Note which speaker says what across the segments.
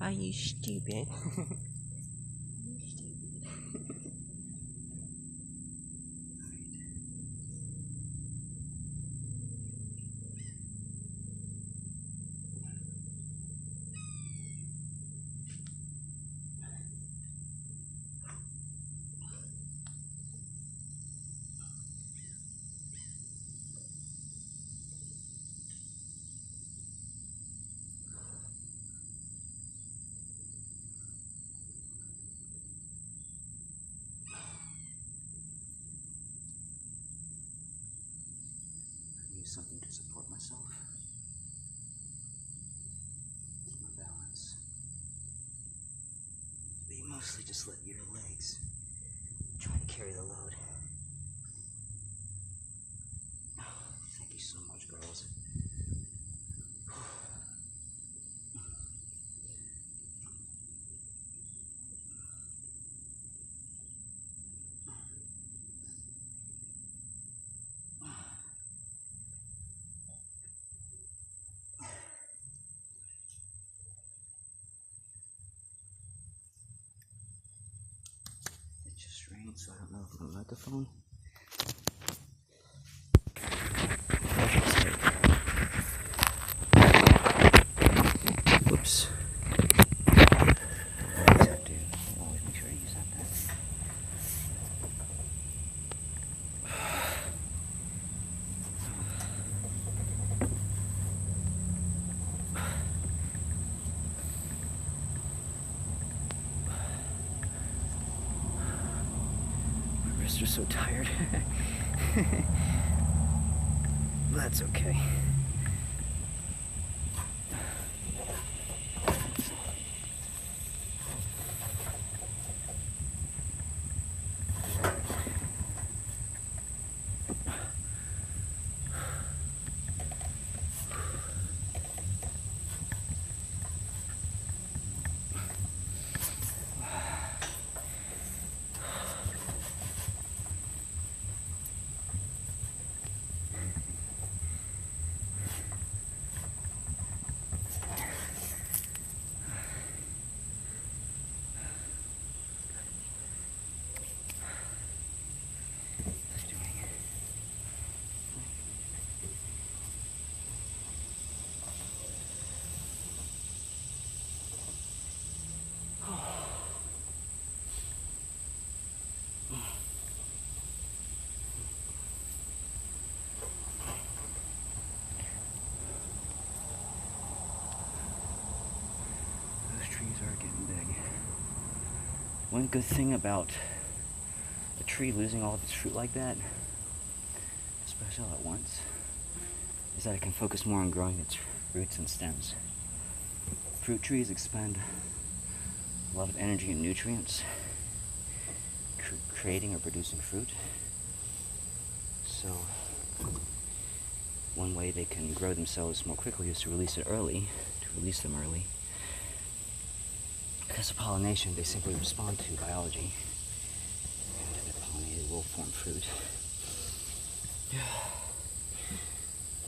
Speaker 1: Are you stupid?
Speaker 2: Something to support myself. Keep my balance. But you mostly just let your legs try to carry the load. Thank you so much, girls. So I don't know if my microphone. Whoops. Always have to make sure I use that pen. Wrists are so tired. That's okay. Are getting big. One good thing about a tree losing all of its fruit like that, especially all at once, is that it can focus more on growing its roots and stems. Fruit trees expend a lot of energy and nutrients creating or producing fruit. So one way they can grow themselves more quickly is to release them early. Because of pollination, they simply respond to biology, and if they're pollinated, will form fruit.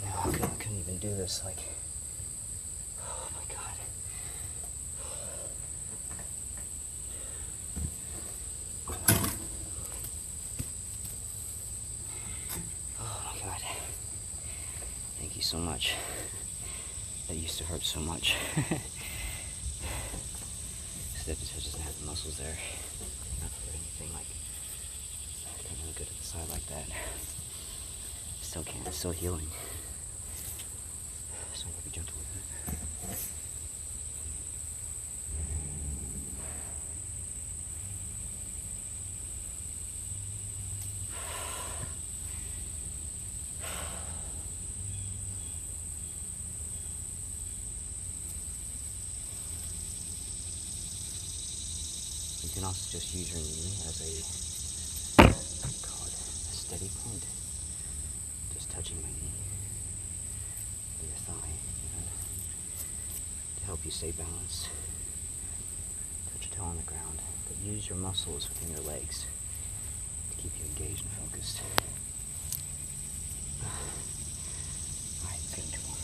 Speaker 2: I couldn't even do this, like, oh my god. Oh my god. Thank you so much. That used to hurt so much. That just doesn't have the muscles there. Not for anything like kind of good at the side like that. Still can't. It's still healing. So I need to be gentle with it. You can also just use your knee as a steady point. Just touching my knee with your thigh even, to help you stay balanced. Touch your toe on the ground, but use your muscles within your legs to keep you engaged and focused. Alright, it's getting too long.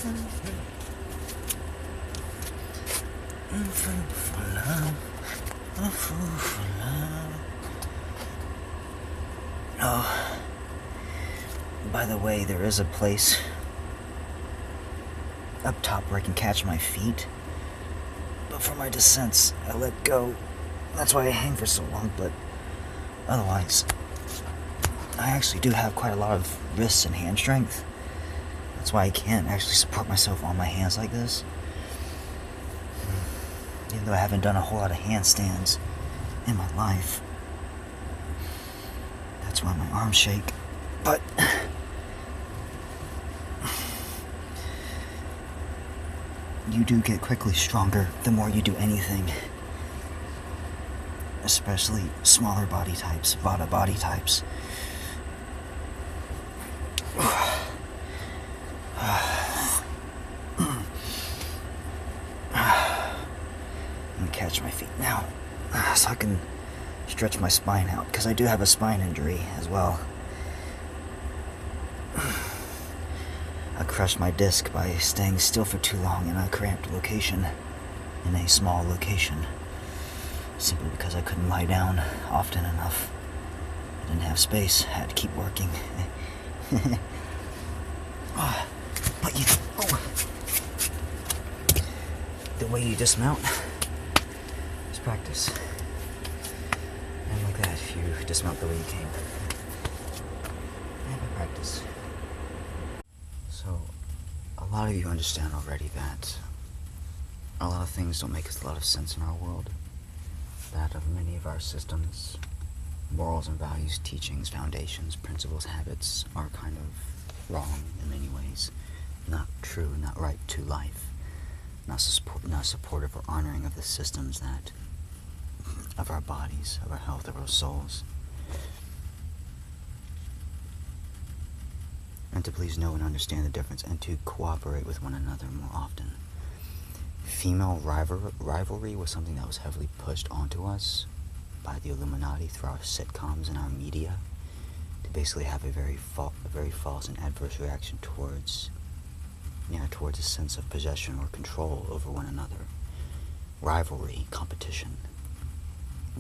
Speaker 1: Oh, by the way, there is a place up top where I can catch my feet. But for my descents, I let go. That's why I hang for so long, but otherwise, I actually do have quite a lot of wrist and hand strength. That's why I can't actually support myself on my hands like this. Even though I haven't done a whole lot of handstands in my life. That's why my arms shake. But you do get quickly stronger the more you do anything. Especially smaller body types, Vata body types. Let me catch my feet now, so I can stretch my spine out, because I do have a spine injury as well. I crushed my disc by staying still for too long in a cramped location, in a small location, simply because I couldn't lie down often enough. I didn't have space, I had to keep working. But the way you dismount is practice. And like that, if you dismount the way you came. And by practice. So, a lot of you understand already that a lot of things don't make a lot of sense in our world. That of many of our systems, morals and values, teachings, foundations, principles, habits are kind of wrong in many ways. Not true, not right to life. Not supportive or honoring of the systems that, of our bodies, of our health, of our souls. And to please know and understand the difference and to cooperate with one another more often. Female rivalry was something that was heavily pushed onto us by the Illuminati through our sitcoms and our media to basically have a very false and adverse reaction towards a sense of possession or control over one another. Rivalry, competition,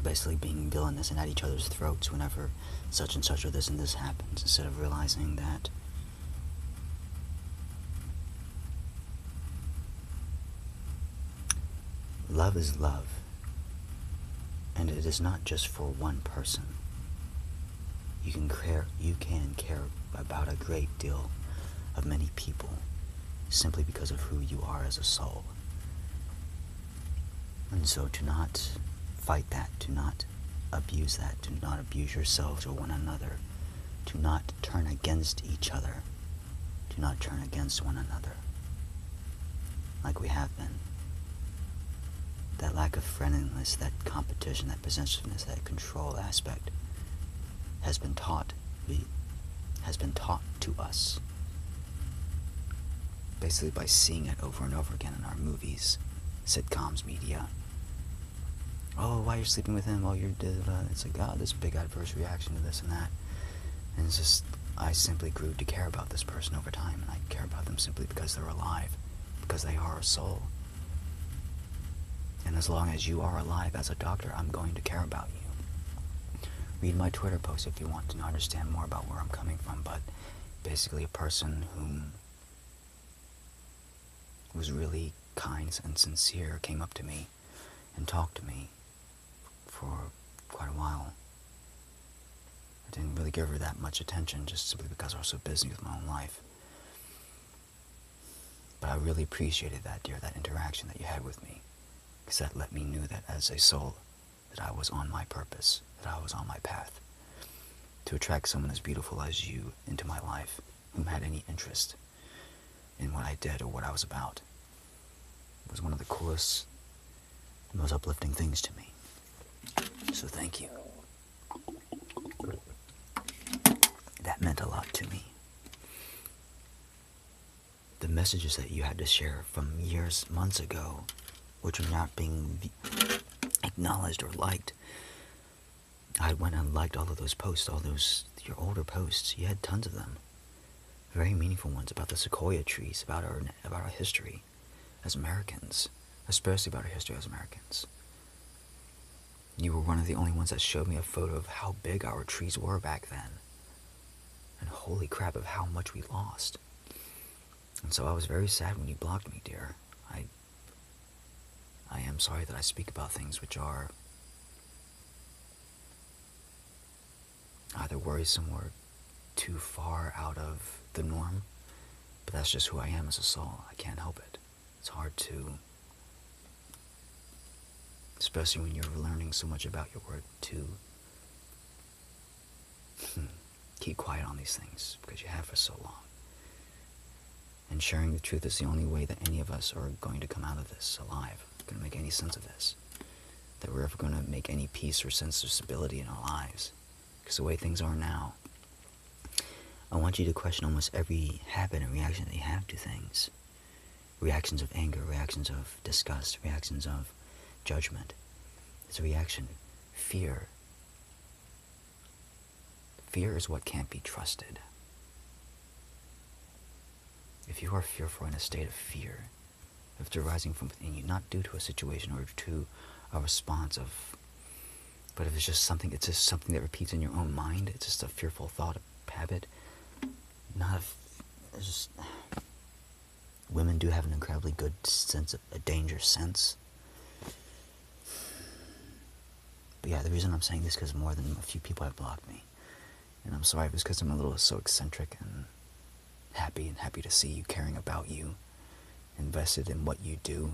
Speaker 1: basically being villainous and at each other's throats whenever such and such or this and this happens, instead of realizing that love is love, and it is not just for one person. You can care about a great deal of many people simply because of who you are as a soul. And so to not fight that, to not abuse that, to not abuse yourselves or one another, to not turn against each other, to not turn against one another, like we have been. That lack of friendliness, that competition, that possessiveness, that control aspect has been taught to us. Basically by seeing it over and over again in our movies, sitcoms, media. Oh, why you're sleeping with him? Oh, you're it's like, oh, this big adverse reaction to this and that. And it's just, I simply grew to care about this person over time, and I care about them simply because they're alive, because they are a soul. And as long as you are alive as a doctor, I'm going to care about you. Read my Twitter post if you want to understand more about where I'm coming from, but basically a person whom was really kind and sincere came up to me and talked to me for quite a while. I didn't really give her that much attention just simply because I was so busy with my own life. But I really appreciated that, dear, that interaction that you had with me, because that let me know that as a soul, that I was on my purpose, that I was on my path to attract someone as beautiful as you into my life, whom had any interest in what I did or what I was about. It was one of the coolest and most uplifting things to me. So thank you. That meant a lot to me. The messages that you had to share from years, months ago, which were not being acknowledged or liked. I went and liked all of those posts, all those, your older posts. You had tons of them. very meaningful ones about the sequoia trees, about our history as Americans, especially about our history as Americans. You were one of the only ones that showed me a photo of how big our trees were back then. And holy crap, of how much we lost. And so I was very sad when you blocked me, dear. I am sorry that I speak about things which are either worrisome or too far out of the norm. But that's just who I am as a soul. I can't help it. It's hard to, especially when you're learning so much about your word, to keep quiet on these things, because you have for so long. And sharing the truth is the only way that any of us are going to come out of this alive, going to make any sense of this, that we're ever going to make any peace or sense of stability in our lives. Because the way things are now, I want you to question almost every habit and reaction that you have to things. Reactions of anger, reactions of disgust, reactions of judgment. It's a reaction. Fear. Fear is what can't be trusted. If you are fearful, in a state of fear, if it's arising from within you, not due to a situation or to a response of, but if it's just something that repeats in your own mind, it's just a fearful thought, a habit, it's just, women do have an incredibly good sense of a danger sense. But yeah, the reason I'm saying this is because more than a few people have blocked me. And I'm sorry, it was because I'm a little so eccentric and happy to see you, caring about you, invested in what you do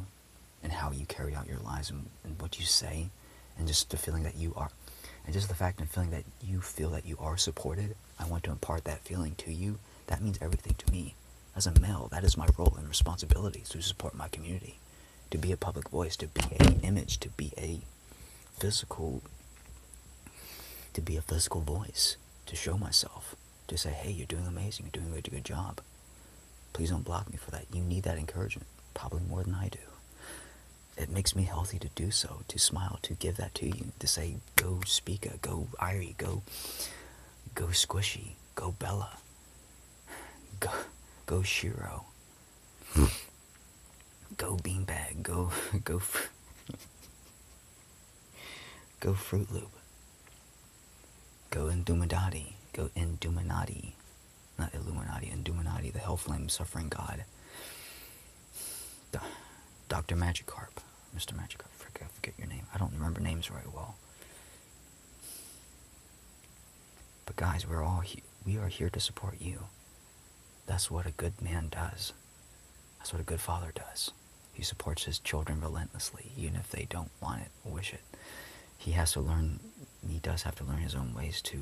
Speaker 1: and how you carry out your lives and what you say, and just the feeling that you are, and just the fact and feeling that you feel that you are supported. I want to impart that feeling to you. That means everything to me. As a male, that is my role and responsibility, to support my community, to be a public voice, to be an image, to be a physical voice, to show myself, to say, hey, you're doing amazing, you're doing a good job. Please don't block me for that. You need that encouragement, probably more than I do. It makes me healthy to do so, to smile, to give that to you, to say, go Spica, go Irie, go Squishy, go Bella, go Shiro, go Beanbag, go Fruit Loop, go Induminati, not Illuminati, Induminati, the Hellflame suffering god, Dr. Magikarp, Mr. Magikarp, I forget your name. I don't remember names very well. But guys, we are here to support you. That's what a good man does. That's what a good father does. He supports his children relentlessly, even if they don't want it or wish it. He does have to learn his own ways to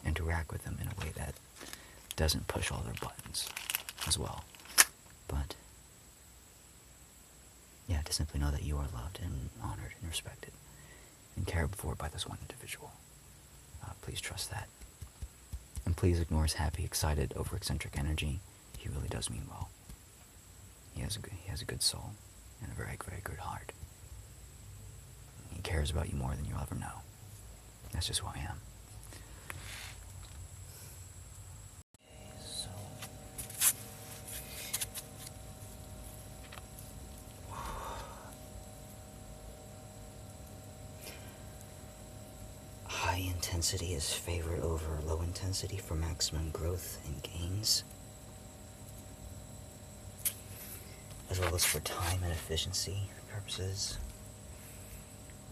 Speaker 1: interact with them in a way that doesn't push all their buttons as well. But yeah, to simply know that you are loved and honored and respected and cared for by this one individual. Please trust that. And please ignore his happy, excited, over-eccentric energy. He really does mean well. He has a good soul and a very, very good heart. He cares about you more than you'll ever know. That's just who I am. High intensity is favored over low intensity for maximum growth and gains, as well as for time and efficiency purposes.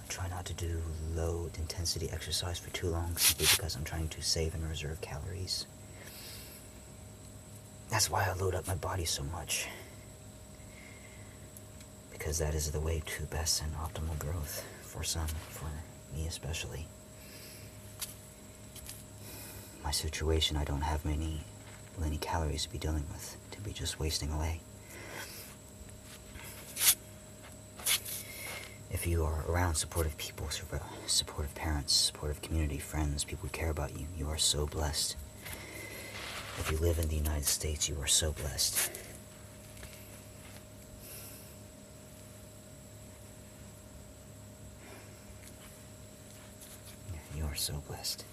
Speaker 1: I try not to do low intensity exercise for too long, simply because I'm trying to save and reserve calories. That's why I load up my body so much, because that is the way to best and optimal growth for some, for me especially. My situation, I don't have many calories to be dealing with, to be just wasting away. If you are around supportive people, supportive parents, supportive community, friends, people who care about you, you are so blessed. If you live in the United States, you are so blessed. You are so blessed.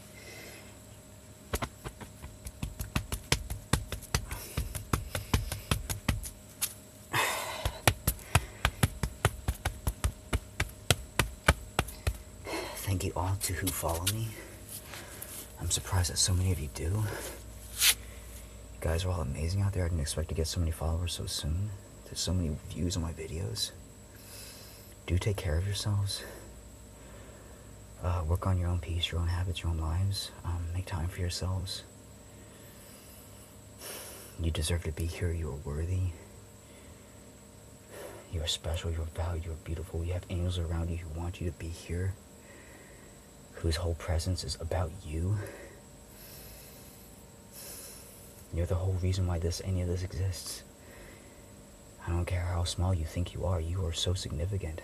Speaker 1: thank you all to who follow me. I'm surprised that so many of you do. You guys are all amazing out there. I didn't expect to get so many followers so soon. There's so many views on my videos. Do take care of yourselves. Work on your own peace, your own habits, your own lives. Make time for yourselves. You deserve to be here. You are worthy. You are special. You are valued. You are beautiful. You have angels around you who want you to be here, whose whole presence is about you. You're the whole reason why any of this exists. I don't care how small you think you are so significant.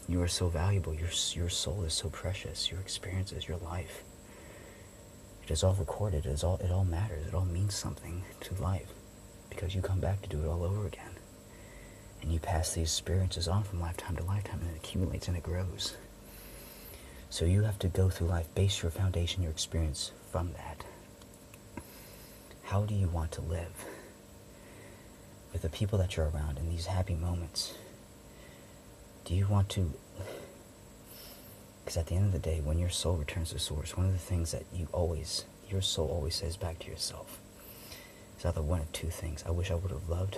Speaker 1: You are so valuable. Your soul is so precious. Your experiences, your life. It is all recorded. It all matters. It all means something to life. Because you come back to do it all over again. And you pass these experiences on from lifetime to lifetime, and it accumulates and it grows. So you have to go through life, base your foundation, your experience from that. How do you want to live? With the people that you're around in these happy moments. Do you want to... Because at the end of the day, when your soul returns to source, one of the things that your soul always says back to yourself is either one of two things. I wish I would have loved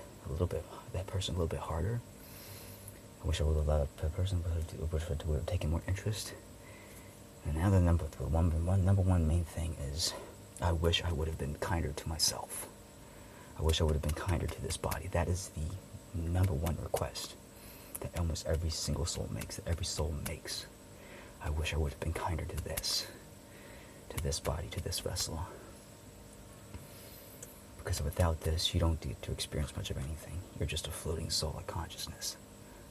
Speaker 1: that person a little bit harder. I wish I would have loved that person, but I would have taken more interest. And now the number one main thing is, I wish I would have been kinder to myself. I wish I would have been kinder to this body. That is the number one request that almost every single soul makes, that every soul makes. I wish I would have been kinder to this body, to this vessel. Because without this, you don't get to experience much of anything. You're just a floating soul of consciousness,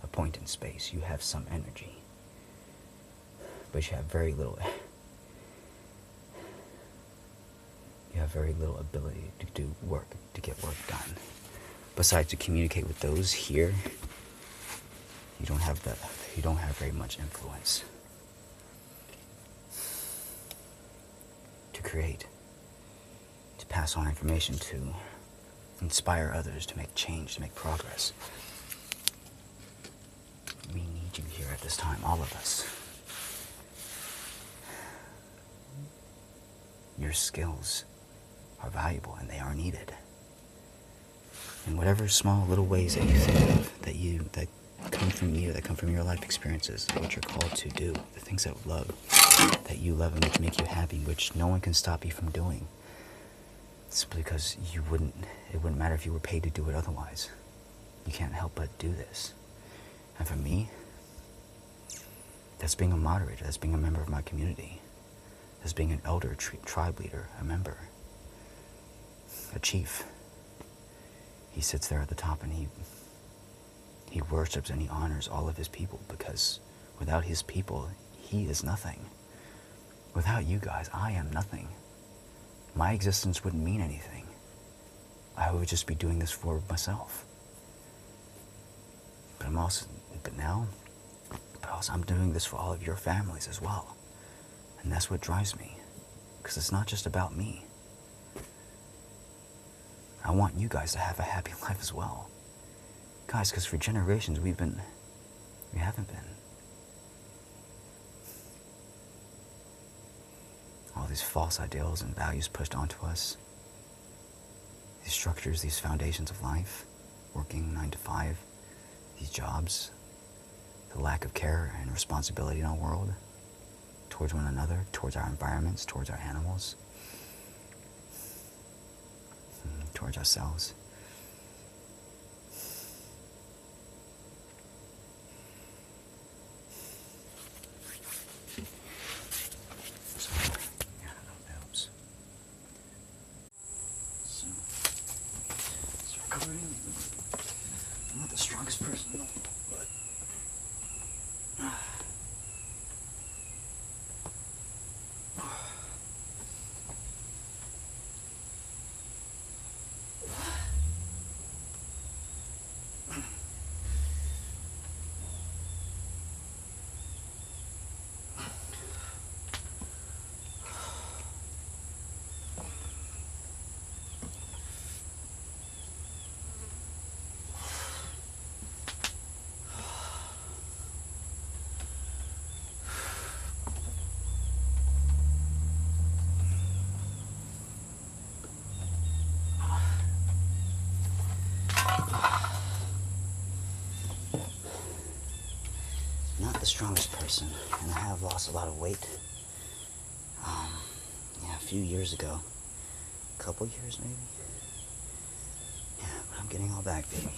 Speaker 1: a point in space. You have some energy, but you have very little. You have very little ability to do work, to get work done. Besides to communicate with those here, you don't have very much influence to create, to pass on information, to inspire others, to make change, to make progress. We need you here at this time, all of us. Your skills are valuable and they are needed. In whatever small little ways that you think of, that come from you, that come from your life experiences, what you're called to do, the things that you love and which make you happy, which no one can stop you from doing. Simply because it wouldn't matter if you were paid to do it otherwise. You can't help but do this. And for me, that's being a moderator, that's being a member of my community, that's being an elder, tribe leader, a member, a chief. He sits there at the top and he worships and he honors all of his people, because without his people, he is nothing. Without you guys, I am nothing. My existence wouldn't mean anything. I would just be doing this for myself. But I'm doing this for all of your families as well. And that's what drives me. Because it's not just about me. I want you guys to have a happy life as well. Guys, because for generations we haven't been. All these false ideals and values pushed onto us. These structures, these foundations of life, working 9 to 5, these jobs, the lack of care and responsibility in our world, towards one another, towards our environments, towards our animals, towards ourselves. I'm not the strongest person in the world, but the strongest person, and I have lost a lot of weight. Yeah, a few years ago. A couple years, maybe? Yeah, but I'm getting all back, baby.